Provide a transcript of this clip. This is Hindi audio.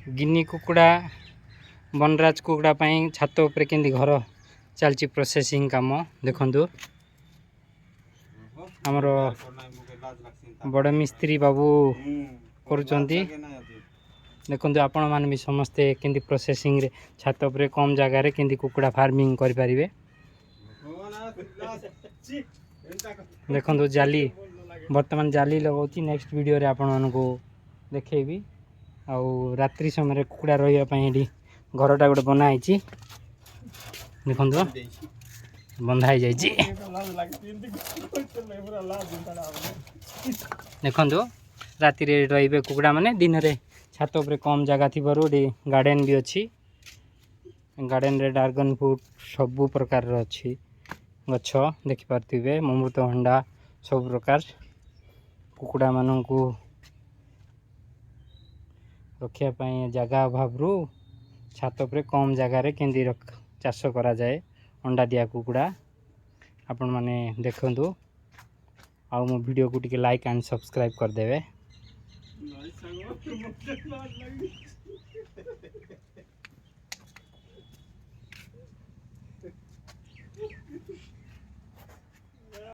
गिनी कुकुड़ा बनराज कुकुड़ा छात उपर केंदी घर चलची प्रोसेसिंग काम देखंतु हमर बड़ मिस्त्री बाबू करुचंती देखंतु आपण मान भी समस्ते केंदी प्रोसेसिंग रे छात उपर कम जगह रे केंदी कुकुड़ा फार्मिंग करि परिबे देखंतु जाली वर्तमान जाली लगाउची नेक्स्ट वीडियो रे आपण मान को देखेबी आउ रात्रि समय कुकुड़ा रही घरटा गोटे बना देखो बंधा देखो राति रे कुकुड़ा माने दिन रे छात उपर कम जगह थी गार्डन भी अच्छी गार्डन रे ड्रैगन फ्रूट सबु प्रकार अच्छी गछ देखिपारे अमृतभंडा सब प्रकार कुकुड़ा मानू रखापी जगह अभाव छात पर कम जगार केंदी चाष करा जाए अंडा दिया कुकुड़ा आपण माने देखंतु आ मो वीडियो को टिके लाइक एंड सब्सक्राइब कर देवे।